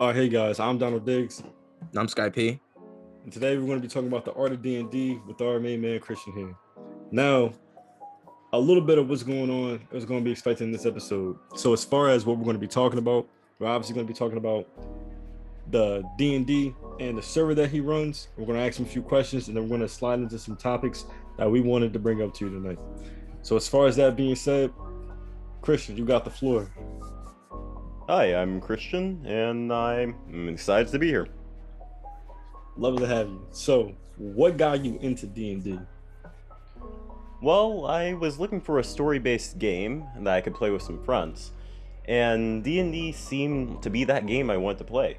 Hey guys, I'm Donald Diggs, I'm Sky P. and today we're going to be talking about the Art of D&D with our main man Christian here. Now, a little bit of what's going on is going to be expected in this episode. So, as far as what we're going to be talking about, we're obviously going to be talking about the D&D and the server that he runs. We're going to ask him a few questions, and then we're going to slide into some topics that we wanted to bring up to you tonight. So, as far as that being said, Christian, you got the floor. Hi, I'm Christian, and I'm excited to be here. Love to have you. So, what got you into D&D? Well, I was looking for a story-based game that I could play with some friends, and D&D seemed to be that game I wanted to play.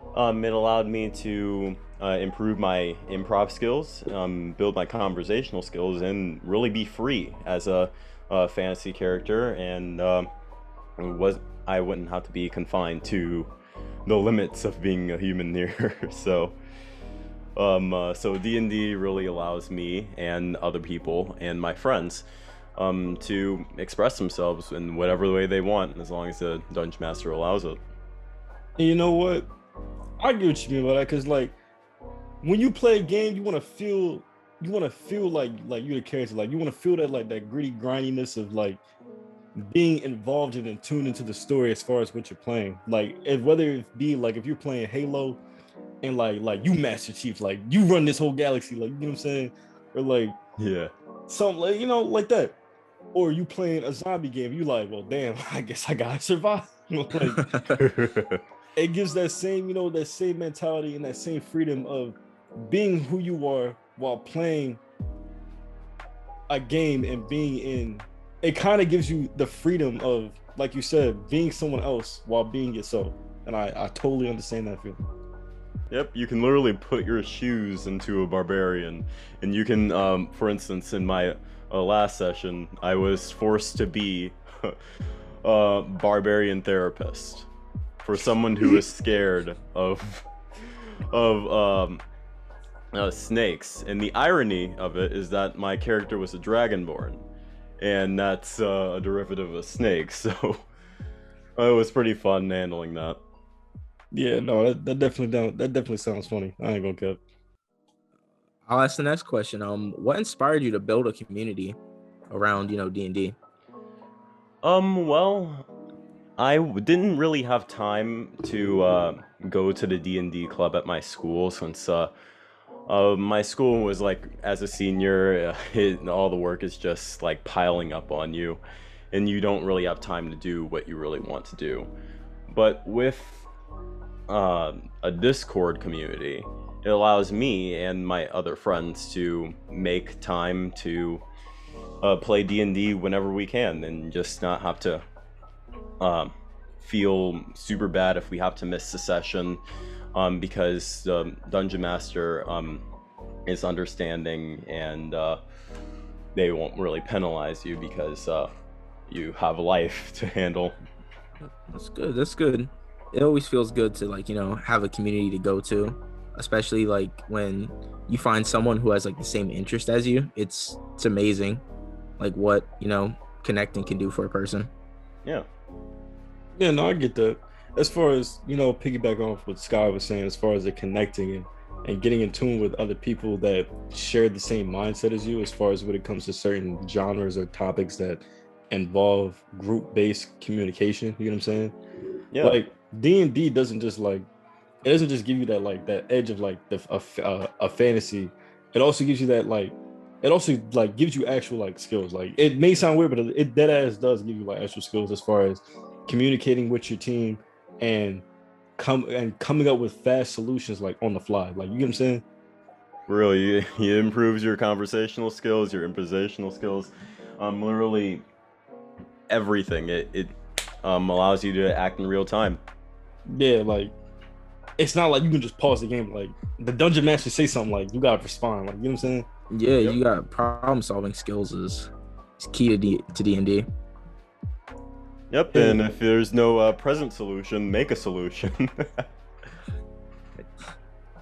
It allowed me to improve my improv skills, build my conversational skills, and really be free as a fantasy character, and I wouldn't have to be confined to the limits of being a human here. So D&D really allows me and other people and my friends to express themselves in whatever way they want, as long as the Dungeon Master allows it. And you know what? I get what you mean by that, because like when you play a game, you want to feel like you're the character, like you want to feel that like that gritty grindiness of like being involved in and tuned into the story as far as what you're playing. Like whether it be like if you're playing Halo and like you Master Chief, like you run this whole galaxy, like you know what I'm saying, or like Yeah. something like like that, or you playing a zombie game, you like, well, damn, I guess I gotta survive. Like it gives that same that same mentality and that same freedom of being who you are while playing a game and being in it. Kind of gives you the freedom of, like you said, being someone else while being yourself. And I totally understand that feeling. Yep, you can literally put your shoes into a barbarian, and you can, for instance, in my last session, I was forced to be a barbarian therapist for someone who is scared of snakes. And the irony of it is that my character was a dragonborn, and that's a derivative of a snake. So it was pretty fun handling that. Yeah, no, that definitely sounds funny. I ain't gonna cut. I'll ask the next question. What inspired you to build a community around, D&D? Well, didn't really have time to go to the D&D club at my school, since my school was like, as a senior, all the work is just like piling up on you, and you don't really have time to do what you really want to do. But with a Discord community, it allows me and my other friends to make time to play D&D whenever we can, and just not have to feel super bad if we have to miss a session, because the Dungeon Master is understanding, and they won't really penalize you because you have a life to handle. That's good. It always feels good to have a community to go to, especially like when you find someone who has like the same interest as you. It's amazing, like what connecting can do for a person. Yeah. Yeah, no, I get that. As far as piggyback off what Sky was saying, as far as the connecting and getting in tune with other people that share the same mindset as you, as far as when it comes to certain genres or topics that involve group-based communication. You know what I'm saying? Yeah. Like D&D doesn't just give you that like that edge of like a fantasy. It also gives you that gives you actual like skills. Like it may sound weird, but it dead ass does give you like actual skills as far as communicating with your team and coming up with fast solutions like on the fly. Like, you get what I'm saying? Really, it improves your conversational skills, your improvisational skills, literally everything. It allows you to act in real time. Yeah, like it's not like you can just pause the game. Like the dungeon master say something, like you gotta respond. Like, you know what I'm saying? Yeah, yep. You got problem solving skills is key to D&D. Yep, and if there's no present solution, make a solution.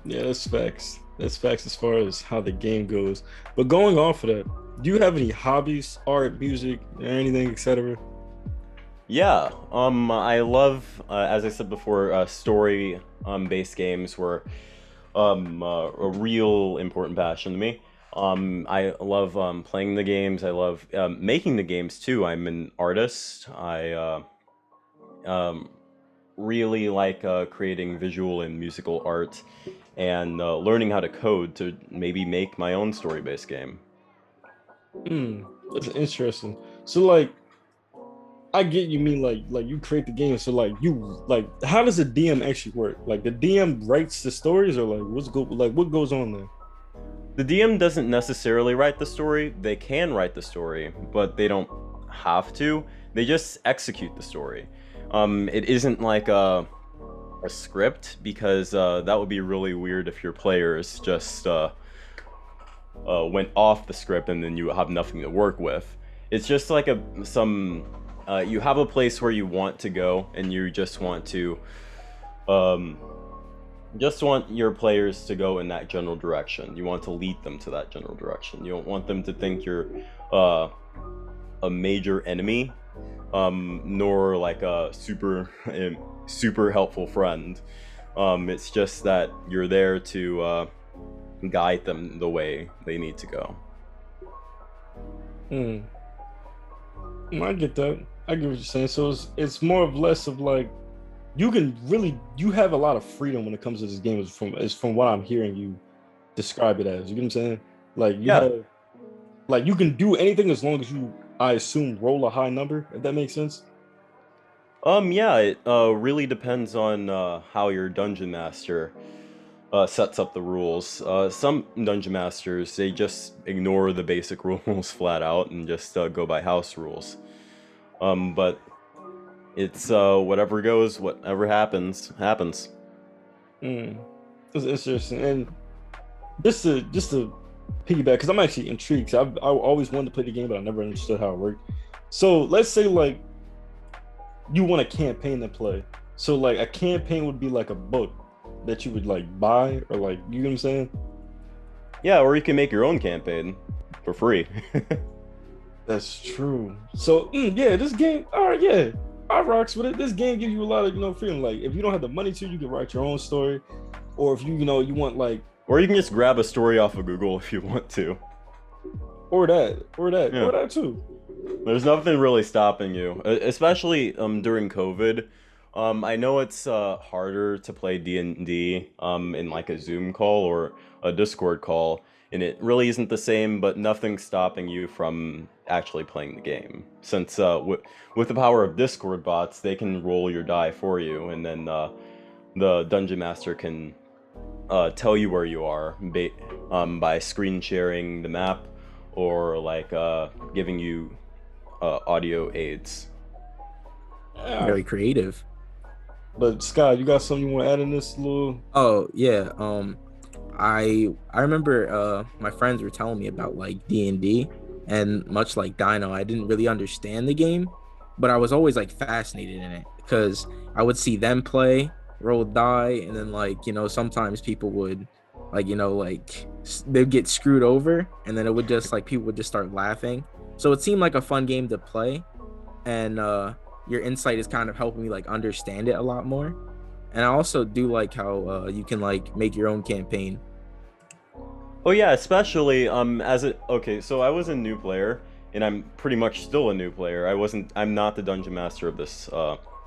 Yeah, that's facts. That's facts as far as how the game goes. But going off of that, do you have any hobbies, art, music, anything, etc.? Yeah, I love, as I said before, story based games were a real important passion to me. I love playing the games. I love making the games too. I'm an artist. I um, really like creating visual and musical art and learning how to code to maybe make my own story based game. Hmm, that's interesting. So like, I get you mean like you create the game. So like you like, how does a DM actually work? Like the DM writes the stories, or what goes on there? The DM doesn't necessarily write the story. They can write the story, but they don't have to. They just execute the story. It isn't like a script because that would be really weird if your players just went off the script and then you have nothing to work with. It's just like you have a place where you want to go and you um, just want your players to go in that general direction. You want to lead them to that general direction. You don't want them to think you're uh, a major enemy, nor like a super helpful friend. It's just that you're there to guide them the way they need to go. Hmm. I get that. I get what you're saying. So it's more of less of like, you have a lot of freedom when it comes to this game. Is from what I'm hearing you describe it as. You get what I'm saying? Like you Yeah. have like you can do anything as long as you, I assume, roll a high number. If that makes sense. Yeah, it really depends on how your dungeon master sets up the rules. Some dungeon masters, they just ignore the basic rules flat out and just go by house rules. But it's whatever goes, whatever happens, happens. Hmm. It's interesting. And just to piggyback, because I'm actually intrigued. 'Cause I always wanted to play the game, but I never understood how it worked. So let's say like you want a campaign to play. So like a campaign would be like a book that you would like buy, or like, you know what I'm saying? Yeah, or you can make your own campaign for free. That's true. So yeah, this game, all right, yeah, I rocks with it. This game gives you a lot of freedom. Like if you don't have the money to, you can write your own story, or if you want like, Or you can just grab a story off of Google if you want to. or Yeah. that too. There's nothing really stopping you, especially during COVID. I know it's harder to play D&D in like a Zoom call or a Discord call, and it really isn't the same, but nothing's stopping you from actually playing the game. Since with the power of Discord bots, they can roll your die for you, and then the Dungeon Master can tell you where you are by screen sharing the map or like giving you audio aids. Yeah. Very creative. But Scott, you got something you want to add in this little? Oh yeah. I remember my friends were telling me about like D&D, and much like Dino, I didn't really understand the game, but I was always like fascinated in it because I would see them play, roll die, and then like sometimes people would they'd get screwed over, and then it would just like people would just start laughing. So it seemed like a fun game to play, and your insight is kind of helping me like understand it a lot more. And I also do like how you can like make your own campaign. Oh yeah, especially okay, so I was a new player and I'm pretty much still a new player. I'm not the dungeon master of this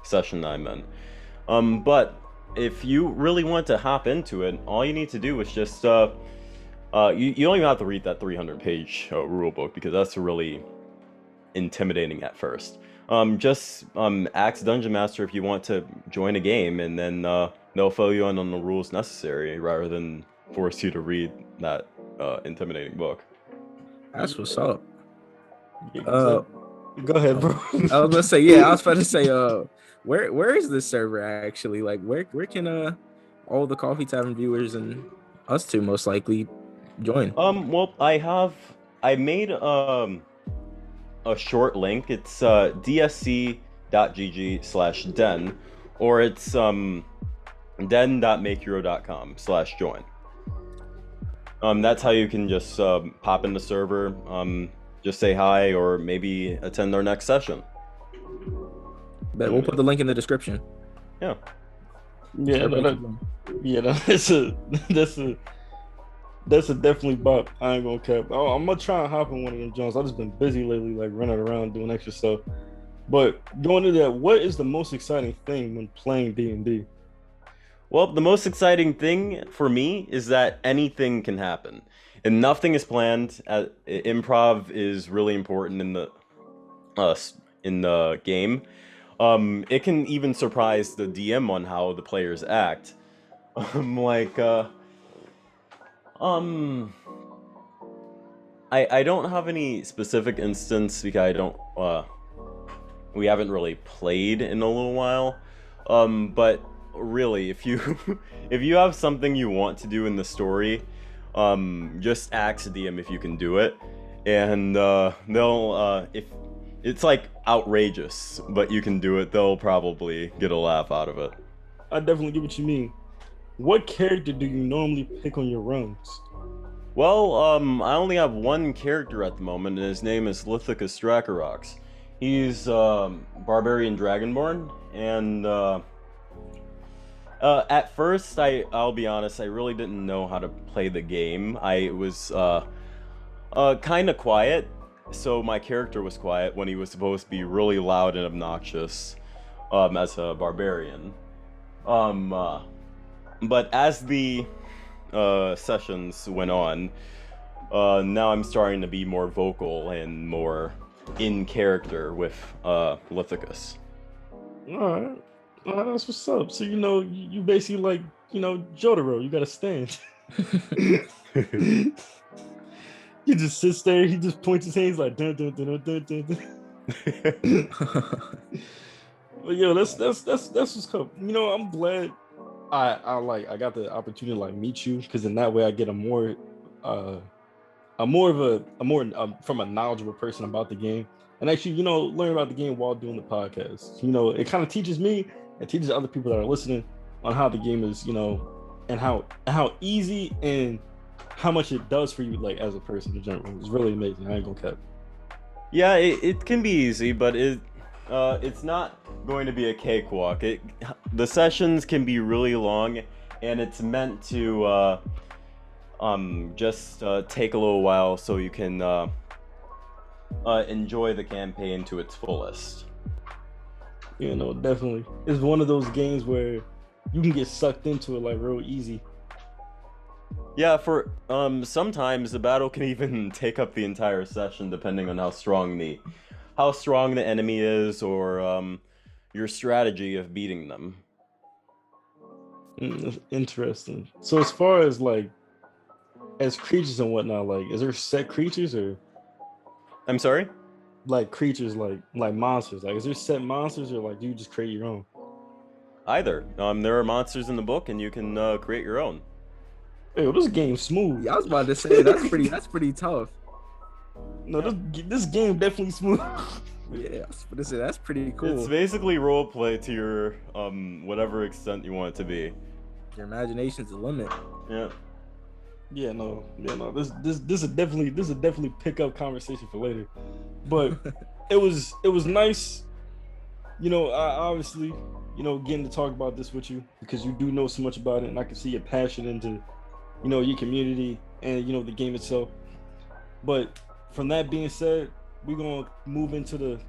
session that I'm in. But if you really want to hop into it, all you need to do is just you don't even have to read that 300-page rule book because that's really intimidating at first. Just ask Dungeon Master if you want to join a game, and then they'll fill you in on the rules necessary rather than force you to read that intimidating book. That's what's up. Yeah, go ahead, bro. I was gonna say, yeah, I was about to say, where is this server actually? Like, where can all the Coffee Tavern viewers and us two most likely join? Well, I made a short link. It's dsc.gg/den, or it's den.makehero.com/join. That's how you can just pop in the server, just say hi, or maybe attend our next session. But we'll put the link in the description. Yeah. Yeah, that's a definitely bop. I ain't gonna cap. I'm gonna try and hop on one of them Jones. I've just been busy lately, like running around doing extra stuff. But going into that, what is the most exciting thing when playing D&D? Well, the most exciting thing for me is that anything can happen, and nothing is planned. Improv is really important in the game. It can even surprise the DM on how the players act. I don't have any specific instance because I don't we haven't really played in a little while. But really, if you if you have something you want to do in the story, just ask DM if you can do it, and they'll if it's like outrageous, but you can do it, they'll probably get a laugh out of it. I definitely get what you mean. What character do you normally pick on your runs? Well, I only have one character at the moment, and his name is Lithicus Dracarox. He's Barbarian Dragonborn, and at first, I'll be honest, I really didn't know how to play the game. I was kind of quiet, so my character was quiet when he was supposed to be really loud and obnoxious as a barbarian. But as the sessions went on, now I'm starting to be more vocal and more in character with Lithicus. Alright. That's what's up. So you basically like, Jotaro, you gotta stand. He just sits there, he just points his hands like dun dun dun dun dun dun. But yo, that's what's up. I'm glad I got the opportunity to like meet you, because in that way I get from a knowledgeable person about the game, and actually learn about the game while doing the podcast. It kind of teaches me and teaches other people that are listening on how the game is, and how easy and how much it does for you, like as a person in general. It's really amazing. I ain't gonna cap. Yeah, it can be easy, but it's not going to be a cakewalk. The sessions can be really long, and it's meant to just take a little while so you can enjoy the campaign to its fullest. Definitely. It's one of those games where you can get sucked into it like real easy. Yeah, for sometimes the battle can even take up the entire session depending on how strong the enemy is, or your strategy of beating them. Interesting. So as far as like as creatures and whatnot, like is there set creatures, or I'm sorry? Like creatures like monsters? Like is there set monsters, or like do you just create your own? Either. There are monsters in the book, and you can create your own. Hey, well, this game's smooth. Yeah, I was about to say that's pretty tough. No, this game definitely smooth. Yeah, I was about to say that's pretty cool. It's basically roleplay to your whatever extent you want it to be. Your imagination's the limit. Yeah. Yeah, no. This is definitely pick up conversation for later. But it was nice, I obviously, getting to talk about this with you, because you do know so much about it, and I can see your passion into, your community and the game itself. But from that being said, we're gonna move into the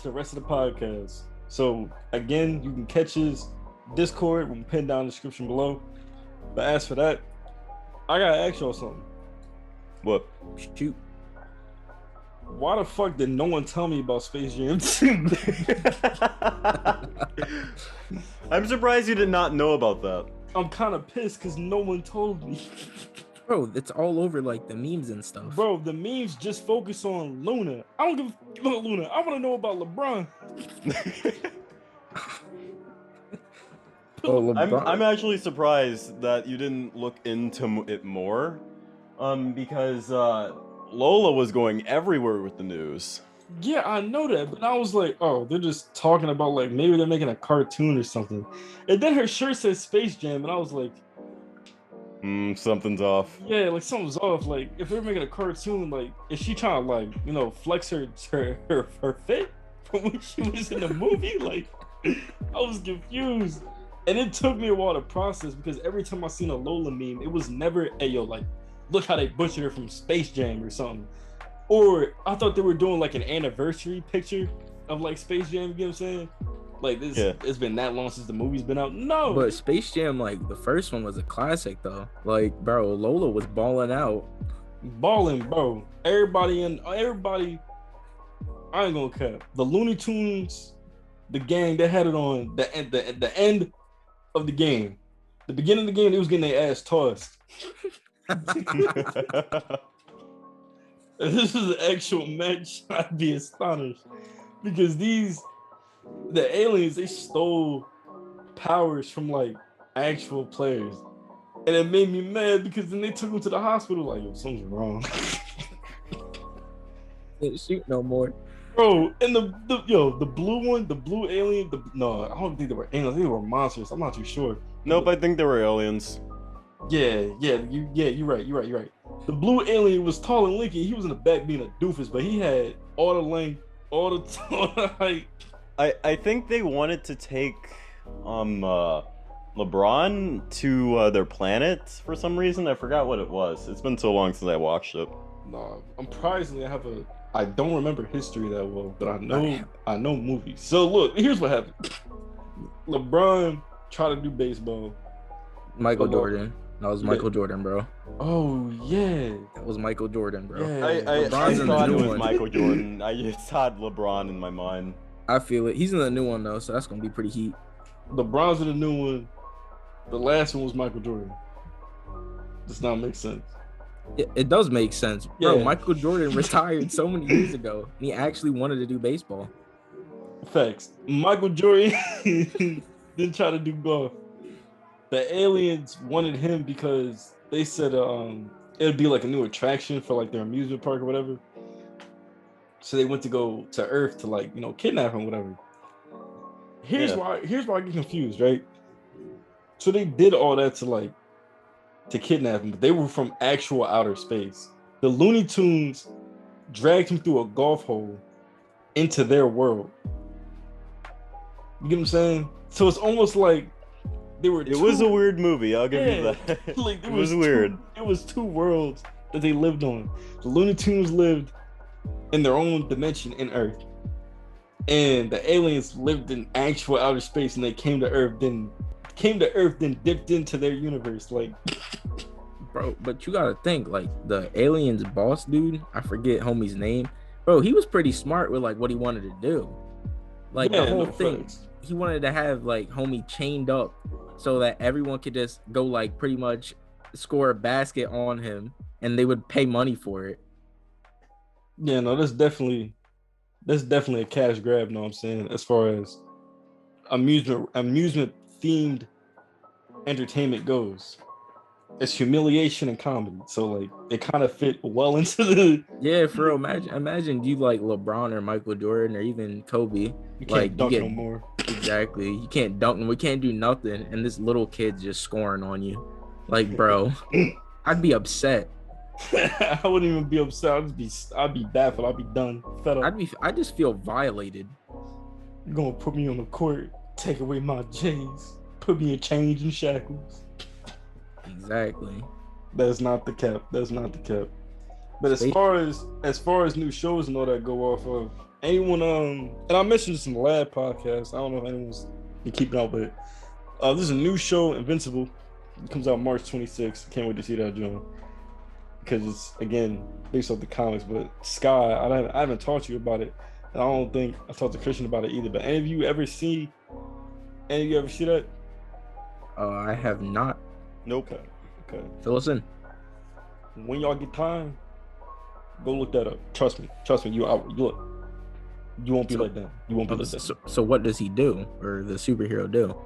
rest of the podcast. So again, you can catch his Discord. We'll pin down in the description below. But as for that, I gotta ask y'all something. What? Shoot. Why the fuck did no one tell me about Space Jam 2? I'm surprised you did not know about that. I'm kind of pissed because no one told me. Bro, it's all over like the memes and stuff. Bro, the memes just focus on Luna. I don't give a fuck about Luna. I want to know about LeBron. I'm actually surprised that you didn't look into it more, because Lola was going everywhere with the news. Yeah, I know that, but I was like, oh, they're just talking about like maybe they're making a cartoon or something. And then her shirt says Space Jam, and I was like, something's off. Yeah, like something's off. Like if they're making a cartoon, like is she trying to like flex her fit? from when she was in the movie. Like, I was confused. And it took me a while to process because every time I seen a Lola meme, it was never, hey, yo, like, look how they butchered her from Space Jam or something. Or I thought they were doing like an anniversary picture of like Space Jam, you know what I'm saying? Like this, It's been that long since the movie's been out. No. But Space Jam, like the first one was a classic though. Like, bro, Lola was balling out. Balling, bro. Everybody, I ain't gonna cap. The Looney Tunes, the gang, they had it on the end of the game. The beginning of the game, they was getting their ass tossed. If this is an actual match, I'd be astonished. Because the aliens, they stole powers from like actual players. And it made me mad because then they took them to the hospital like, yo, something's wrong. Can't shoot no more. Bro, and the blue one, the blue alien, no, I don't think they were aliens, they were monsters. I'm not too sure. Nope, I think they were aliens. You're right. The blue alien was tall and lanky. He was in the back being a doofus, but he had all the length, all the height. I think they wanted to take LeBron to their planet for some reason. I forgot what it was. It's been so long since I watched it. No, surprisingly, I don't remember history that well, but I know movies. So look, here's what happened. LeBron tried to do baseball. Michael Jordan. That was Michael Jordan, bro. Oh yeah, that was Michael Jordan, bro. Yeah. I thought it was Michael Jordan. I just had LeBron in my mind. I feel it. He's in the new one though, so that's gonna be pretty heat. LeBron's in the new one. The last one was Michael Jordan. Does not make sense. It does make sense, bro. Yeah. Michael Jordan retired so many years ago, and he actually wanted to do baseball. Facts. Michael Jordan didn't try to do golf. The aliens wanted him because they said it'd be like a new attraction for like their amusement park or whatever. So they went to go to Earth to like, kidnap him, whatever. Here's why I get confused, right? So they did all that to kidnap him, but they were from actual outer space. The Looney Tunes dragged him through a golf hole into their world. You get what I'm saying? So it's almost like it was a weird movie, I'll give you that. Like, it was weird. It was two worlds that they lived on. The Looney Tunes lived in their own dimension in Earth. And the aliens lived in actual outer space, and they came to Earth, then dipped into their universe. Like, bro, but you gotta think, like, the aliens boss dude, I forget homie's name. Bro, he was pretty smart with like what he wanted to do. Like, the whole thing, he wanted to have like homie chained up so that everyone could just go like pretty much score a basket on him and they would pay money for it. Yeah, no, that's definitely a cash grab, know what I'm saying? As far as amusement themed entertainment goes. It's humiliation and comedy. So like it kind of fit well into the for real. Imagine you like LeBron or Michael Jordan or even Kobe. You can't dunk no more. Exactly. You can't dunk and we can't do nothing. And this little kid's just scoring on you. Like, bro, I'd be upset. I wouldn't even be upset. I'd be baffled. I'd be done. Fed up. I just feel violated. You're gonna put me on the court, take away my J's, put me in chains and shackles. Exactly. That's not the cap. But as far as new shows and all that go off of, anyone and I mentioned this in the last podcast. I don't know if anyone's been keeping up with it. There's a new show, Invincible. It comes out March 26th. Can't wait to see that, John. Because it's again based off the comics. But Sky, I haven't talked to you about it, and I don't think I talked to Christian about it either. But any of you ever see that? I have not. Nope. Okay. Fill us in. When y'all get time, go look that up. Trust me. You won't be like that. You won't be like that. So what does he do, or the superhero do?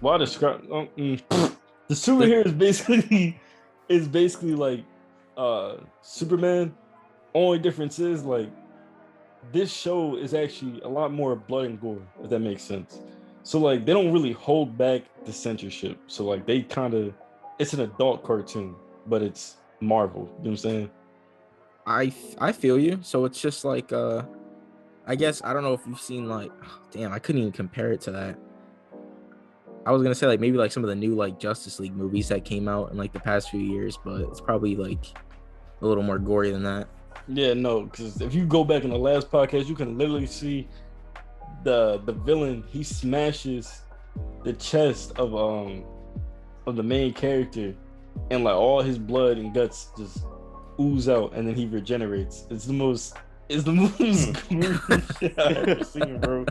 Well, I describe the superhero is basically like Superman. Only difference is like this show is actually a lot more blood and gore, if that makes sense. So like they don't really hold back the censorship. So like they it's an adult cartoon, but it's Marvel. You know what I'm saying? I feel you. So it's just like I I guess I don't know if you've seen like, damn, I couldn't even compare it to that. I was gonna say like maybe like some of the new like Justice League movies that came out in like the past few years, but it's probably like a little more gory than that. Yeah, no, because if you go back in the last podcast, you can literally see the villain. He smashes the chest of the main character, and like all his blood and guts just ooze out, and then he regenerates. It's the most gruesome shit I ever seen, bro.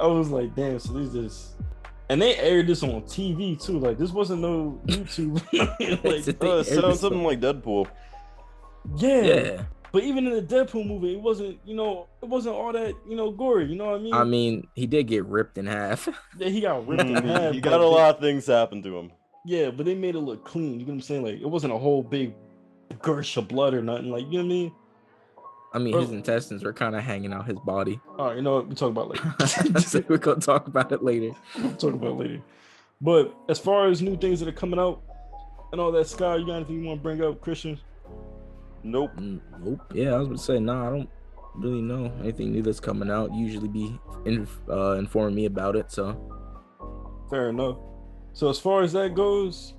I was like, damn. So this just, and they aired this on TV too. Like this wasn't no YouTube. Like, it sounds something like Deadpool. yeah. But even in the Deadpool movie, it wasn't all that, gory. You know what I mean? I mean, he did get ripped in half. Yeah, he got ripped in half. He got a lot of things happen to him. Yeah, but they made it look clean. You know what I'm saying? Like, it wasn't a whole big gush of blood or nothing. Like, you know what I mean? I mean, his intestines were kind of hanging out his body. All right, you know what? We'll talk about it later. So we're going to talk about it later. We'll talk about it later. But as far as new things that are coming out and all that, Sky, you got anything you want to bring up, Christian? Nope. Nope. Yeah, I was going to say, I don't really know anything new that's coming out. You usually be informing me about it, so. Fair enough. So as far as that goes,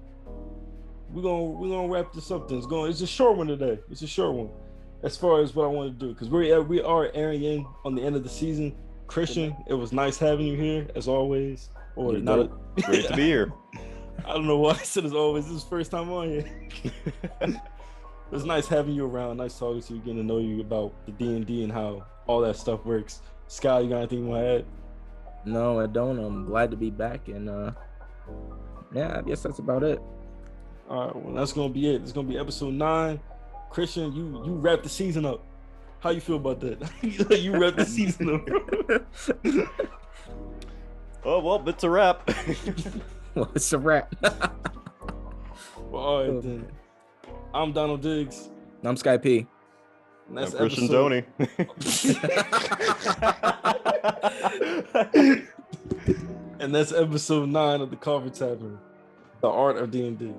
we're gonna wrap this up. Then it's a short one today. It's a short one. As far as what I want to do, because we are airing in on the end of the season. Christian, it was nice having you here as always. Or not great to be here. I don't know why I said as always. This is the first time on here. It was nice having you around. Nice talking to you, getting to know you about the D&D and how all that stuff works. Sky, you got anything you want to add? No, I don't. I'm glad to be back, and yeah, I guess that's about it. All right, well, that's gonna be it. It's gonna be episode 9. Christian, you wrap the season up. How you feel about that? You wrap the season up. Oh well, it's a wrap. Well, it's a wrap. Well, all right then. I'm Donald Diggs. I'm Sky P. And that's Christian Tony. And that's episode 9 of the Coffee Tavern, the Art of D&D.